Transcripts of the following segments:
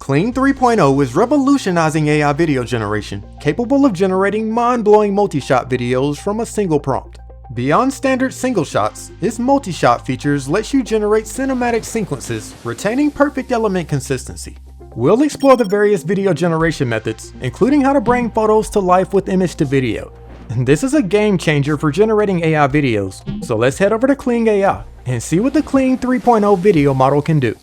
Kling 3.0 is revolutionizing AI video generation, capable of generating mind-blowing multi-shot videos from a single prompt. Beyond standard single shots, its multi-shot features lets you generate cinematic sequences, retaining perfect element consistency. We'll explore the various video generation methods, including how to bring photos to life with image to video. This is a game changer for generating AI videos, so let's head over to Kling AI and see what the Kling 3.0 video model can do.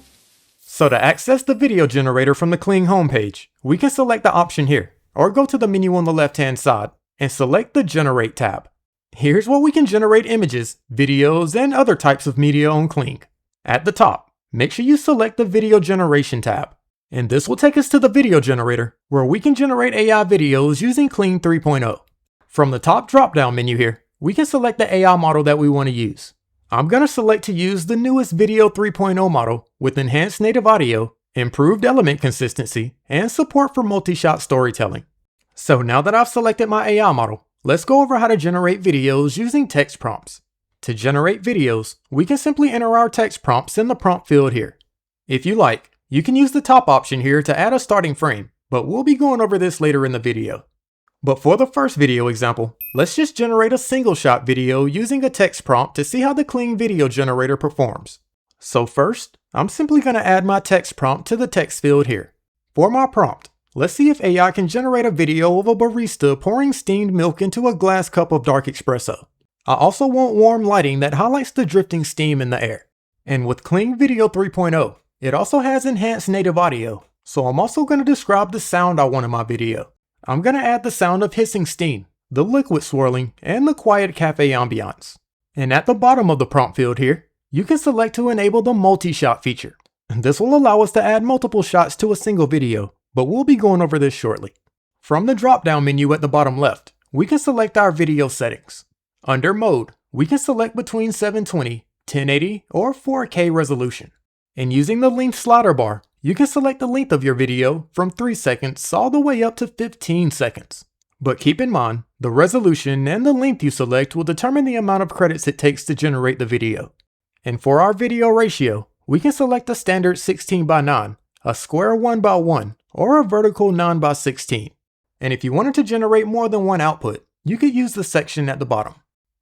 So to access the video generator from the Kling homepage, we can select the option here, or go to the menu on the left-hand side and select the Generate tab. Here's where we can generate images, videos, and other types of media on Kling. At the top, make sure you select the Video Generation tab, and this will take us to the video generator, where we can generate AI videos using Kling 3.0. From the top drop-down menu here, we can select the AI model that we want to use. I'm going to select to use the newest Video 3.0 model with enhanced native audio, improved element consistency, and support for multi-shot storytelling. So now that I've selected my AI model, let's go over how to generate videos using text prompts. To generate videos, we can simply enter our text prompts in the prompt field here. If you like, you can use the top option here to add a starting frame, but we'll be going over this later in the video. But for the first video example, let's just generate a single shot video using a text prompt to see how the Kling video generator performs. So first, I'm simply going to add my text prompt to the text field here. For my prompt, let's see if AI can generate a video of a barista pouring steamed milk into a glass cup of dark espresso. I also want warm lighting that highlights the drifting steam in the air. And with Kling Video 3.0, it also has enhanced native audio, so I'm also going to describe the sound I want in my video. I'm going to add the sound of hissing steam, the liquid swirling, and the quiet cafe ambiance. And at the bottom of the prompt field here, you can select to enable the multi-shot feature. This will allow us to add multiple shots to a single video, but we'll be going over this shortly. From the drop-down menu at the bottom left, we can select our video settings. Under Mode, we can select between 720, 1080, or 4K resolution. And using the length slider bar, you can select the length of your video from 3 seconds all the way up to 15 seconds. But keep in mind, the resolution and the length you select will determine the amount of credits it takes to generate the video. And for our video ratio, we can select a standard 16:9, a square 1:1, or a vertical 9:16. And if you wanted to generate more than one output, you could use the section at the bottom.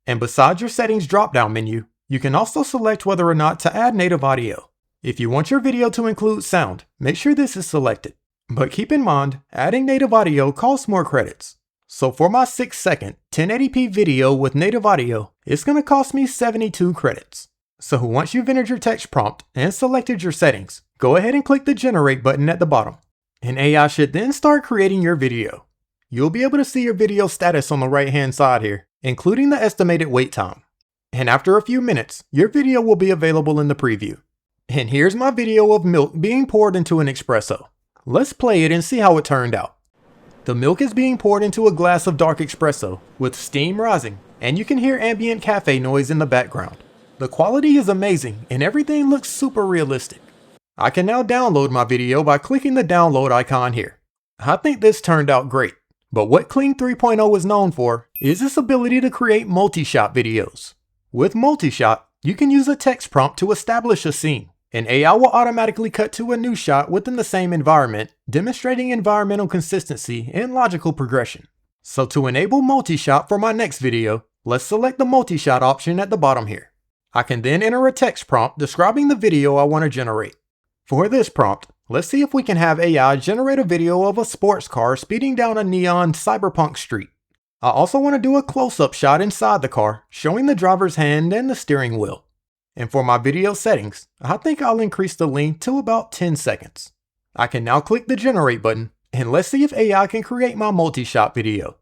And besides your settings drop-down menu, you can also select whether or not to add native audio. If you want your video to include sound, make sure this is selected. But keep in mind, adding native audio costs more credits. So for my 6-second 1080p video with native audio, it's going to cost me 72 credits. So once you've entered your text prompt and selected your settings, go ahead and click the Generate button at the bottom. And AI should then start creating your video. You'll be able to see your video status on the right-hand side here, including the estimated wait time. And after a few minutes, your video will be available in the preview. And here's my video of milk being poured into an espresso. Let's play it and see how it turned out. The milk is being poured into a glass of dark espresso, with steam rising, and you can hear ambient cafe noise in the background. The quality is amazing, and everything looks super realistic. I can now download my video by clicking the download icon here. I think this turned out great, but what Kling 3.0 is known for is its ability to create multi-shot videos. With multi-shot, you can use a text prompt to establish a scene, and AI will automatically cut to a new shot within the same environment, demonstrating environmental consistency and logical progression. So to enable multi-shot for my next video, let's select the multi-shot option at the bottom here. I can then enter a text prompt describing the video I want to generate. For this prompt, let's see if we can have AI generate a video of a sports car speeding down a neon cyberpunk street. I also want to do a close-up shot inside the car, showing the driver's hand and the steering wheel. And for my video settings, I think I'll increase the length to about 10 seconds. I can now click the Generate button, and let's see if AI can create my multi-shot video.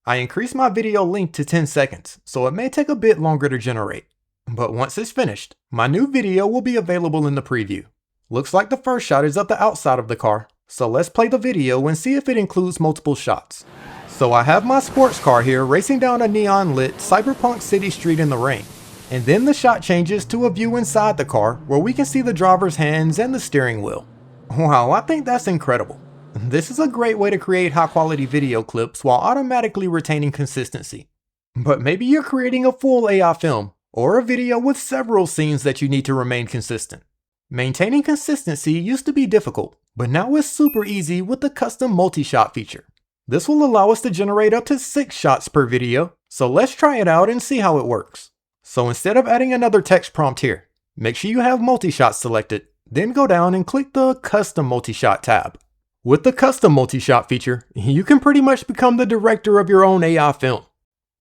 I increased my video length to 10 seconds, so it may take a bit longer to generate. But once it's finished, my new video will be available in the preview. Looks like the first shot is of the outside of the car, so let's play the video and see if it includes multiple shots. So I have my sports car here racing down a neon-lit cyberpunk city street in the rain. And then the shot changes to a view inside the car where we can see the driver's hands and the steering wheel. Wow, I think that's incredible. This is a great way to create high quality video clips while automatically retaining consistency. But maybe you're creating a full AI film or a video with several scenes that you need to remain consistent. Maintaining consistency used to be difficult, but now it's super easy with the custom multi-shot feature. This will allow us to generate up to 6 shots per video, so let's try it out and see how it works. So instead of adding another text prompt here, make sure you have multi-shot selected, then go down and click the Custom Multi-Shot tab. With the Custom Multi-Shot feature, you can pretty much become the director of your own AI film.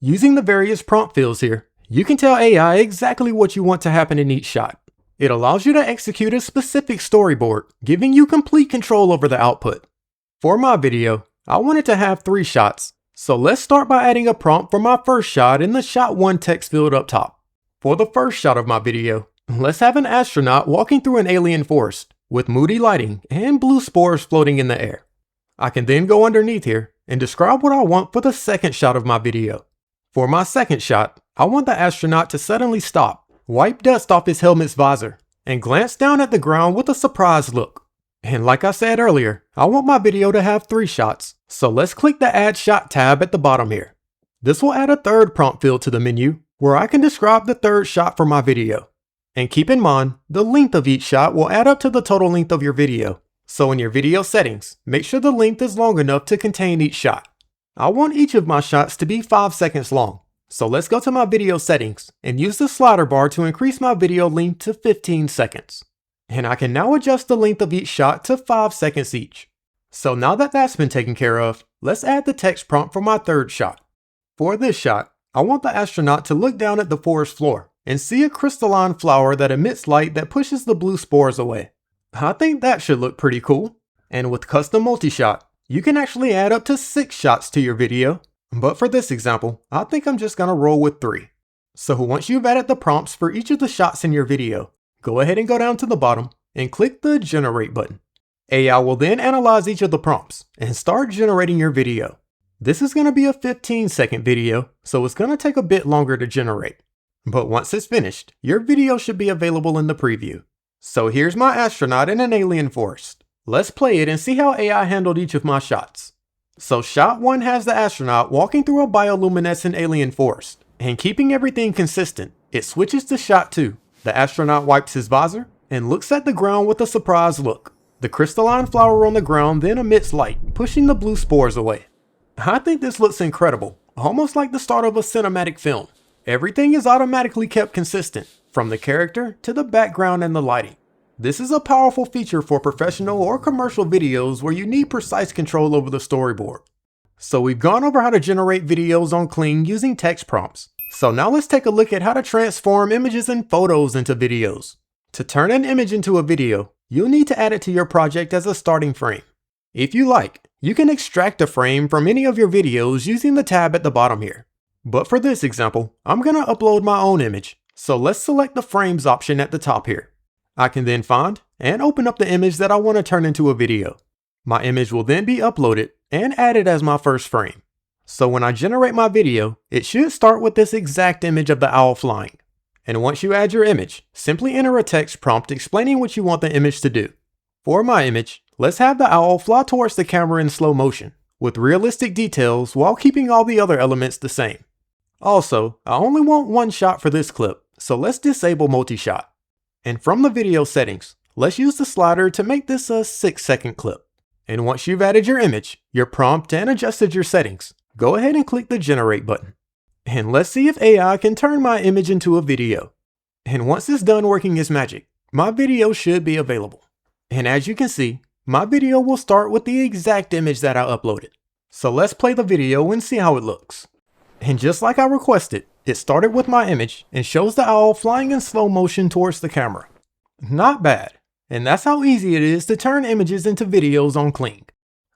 Using the various prompt fields here, you can tell AI exactly what you want to happen in each shot. It allows you to execute a specific storyboard, giving you complete control over the output. For my video, I wanted to have 3 shots, so let's start by adding a prompt for my first shot in the Shot 1 text field up top. For the first shot of my video, let's have an astronaut walking through an alien forest with moody lighting and blue spores floating in the air. I can then go underneath here and describe what I want for the second shot of my video. For my second shot, I want the astronaut to suddenly stop, wipe dust off his helmet's visor, and glance down at the ground with a surprised look. And like I said earlier, I want my video to have 3 shots, so let's click the Add Shot tab at the bottom here. This will add a third prompt field to the menu, where I can describe the third shot for my video. And keep in mind, the length of each shot will add up to the total length of your video. So in your video settings, make sure the length is long enough to contain each shot. I want each of my shots to be 5 seconds long. So let's go to my video settings and use the slider bar to increase my video length to 15 seconds. And I can now adjust the length of each shot to 5 seconds each. So now that that's been taken care of, let's add the text prompt for my third shot. For this shot, I want the astronaut to look down at the forest floor and see a crystalline flower that emits light that pushes the blue spores away. I think that should look pretty cool. And with custom multi-shot, you can actually add up to 6 shots to your video. But for this example, I think I'm just gonna roll with 3. So once you've added the prompts for each of the shots in your video, go ahead and go down to the bottom and click the Generate button. AI will then analyze each of the prompts and start generating your video. This is gonna be a 15-second video, so it's gonna take a bit longer to generate. But once it's finished, your video should be available in the preview. So here's my astronaut in an alien forest. Let's play it and see how AI handled each of my shots. So shot 1 has the astronaut walking through a bioluminescent alien forest, and keeping everything consistent, it switches to shot 2. The astronaut wipes his visor and looks at the ground with a surprised look. The crystalline flower on the ground then emits light, pushing the blue spores away. I think this looks incredible, almost like the start of a cinematic film. Everything is automatically kept consistent, from the character to the background and the lighting. This is a powerful feature for professional or commercial videos where you need precise control over the storyboard. So we've gone over how to generate videos on Kling using text prompts. So now let's take a look at how to transform images and photos into videos. To turn an image into a video, you'll need to add it to your project as a starting frame. If you like, you can extract a frame from any of your videos using the tab at the bottom here. But for this example, I'm gonna upload my own image. So let's select the frames option at the top here. I can then find and open up the image that I want to turn into a video. My image will then be uploaded and added as my first frame. So when I generate my video, it should start with this exact image of the owl flying. And once you add your image, simply enter a text prompt explaining what you want the image to do. For my image, let's have the owl fly towards the camera in slow motion, with realistic details while keeping all the other elements the same. Also, I only want 1 shot for this clip, so let's disable multi-shot. And from the video settings, let's use the slider to make this a 6-second clip. And once you've added your image, your prompt, and adjusted your settings, go ahead and click the Generate button. And let's see if AI can turn my image into a video. And once it's done working its magic, my video should be available. And as you can see, my video will start with the exact image that I uploaded. So let's play the video and see how it looks. And just like I requested, it started with my image and shows the owl flying in slow motion towards the camera. Not bad. And that's how easy it is to turn images into videos on Kling.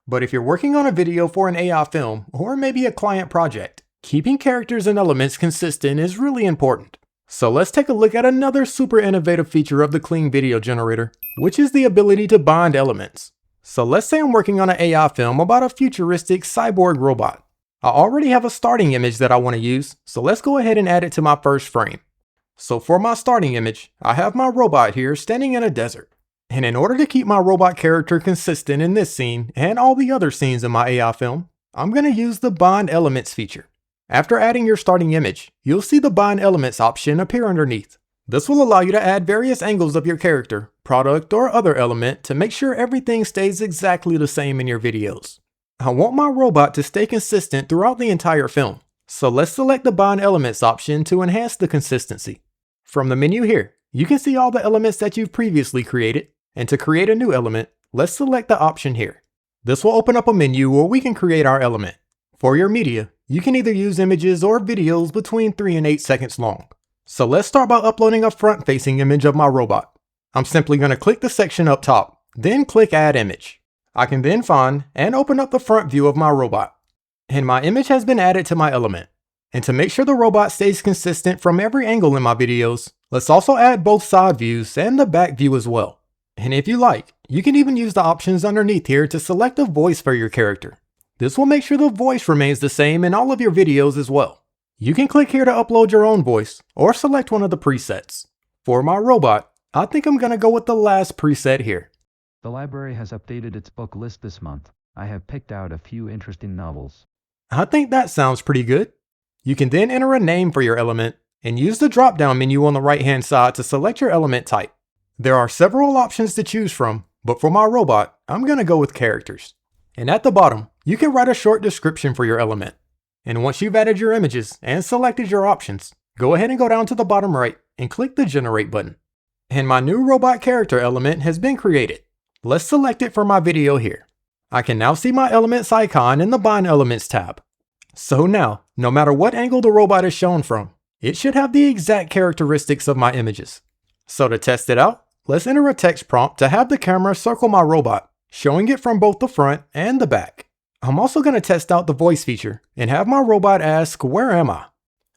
But if you're working on a video for an AI film or maybe a client project, keeping characters and elements consistent is really important. So let's take a look at another super innovative feature of the Kling video generator, which is the ability to bind elements. So let's say I'm working on an AI film about a futuristic cyborg robot. I already have a starting image that I want to use, so let's go ahead and add it to my first frame. So for my starting image, I have my robot here standing in a desert. And in order to keep my robot character consistent in this scene and all the other scenes in my AI film, I'm going to use the Bind Elements feature. After adding your starting image, you'll see the Bind Elements option appear underneath. This will allow you to add various angles of your character, product, or other element to make sure everything stays exactly the same in your videos. I want my robot to stay consistent throughout the entire film, so let's select the Bind Elements option to enhance the consistency. From the menu here, you can see all the elements that you've previously created, and to create a new element, let's select the option here. This will open up a menu where we can create our element. For your media, you can either use images or videos between 3 and 8 seconds long. So let's start by uploading a front-facing image of my robot. I'm simply going to click the section up top, then click Add Image. I can then find and open up the front view of my robot. And my image has been added to my element. And to make sure the robot stays consistent from every angle in my videos, let's also add both side views and the back view as well. And if you like, you can even use the options underneath here to select a voice for your character. This will make sure the voice remains the same in all of your videos as well. You can click here to upload your own voice or select one of the presets. For my robot, I think I'm going to go with the last preset here. The library has updated its book list this month. I have picked out a few interesting novels. I think that sounds pretty good. You can then enter a name for your element and use the drop-down menu on the right-hand side to select your element type. There are several options to choose from, but for my robot, I'm going to go with characters. And at the bottom, you can write a short description for your element. And once you've added your images and selected your options, go ahead and go down to the bottom right and click the Generate button. And my new robot character element has been created. Let's select it for my video here. I can now see my elements icon in the Bind Elements tab. So now, no matter what angle the robot is shown from, it should have the exact characteristics of my images. So to test it out, let's enter a text prompt to have the camera circle my robot, showing it from both the front and the back. I'm also going to test out the voice feature and have my robot ask, "Where am I?"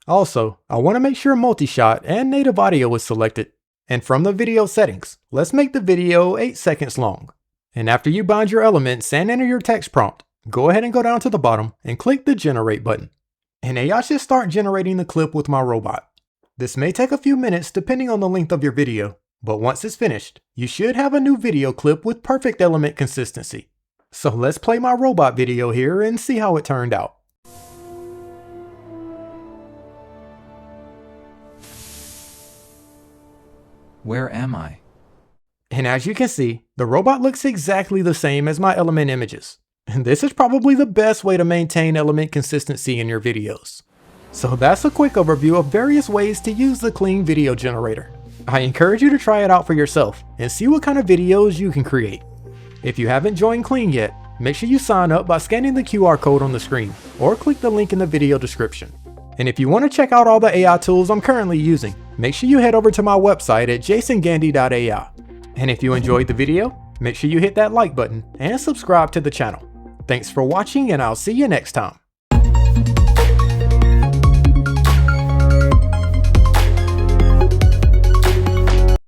Also, I want to make sure multi-shot and native audio is selected. And from the video settings, let's make the video 8 seconds long. And after you bind your elements and enter your text prompt, go ahead and go down to the bottom and click the Generate button. And AI should start generating the clip with my robot. This may take a few minutes depending on the length of your video, but once it's finished, you should have a new video clip with perfect element consistency. So let's play my robot video here and see how it turned out. Where am I? And as you can see, the robot looks exactly the same as my element images. And this is probably the best way to maintain element consistency in your videos. So that's a quick overview of various ways to use the Kling video generator. I encourage you to try it out for yourself and see what kind of videos you can create. If you haven't joined Kling yet, make sure you sign up by scanning the QR code on the screen or click the link in the video description. And if you want to check out all the AI tools I'm currently using, make sure you head over to my website at jasongandy.ai. And if you enjoyed the video, make sure you hit that like button and subscribe to the channel. Thanks for watching, and I'll see you next time.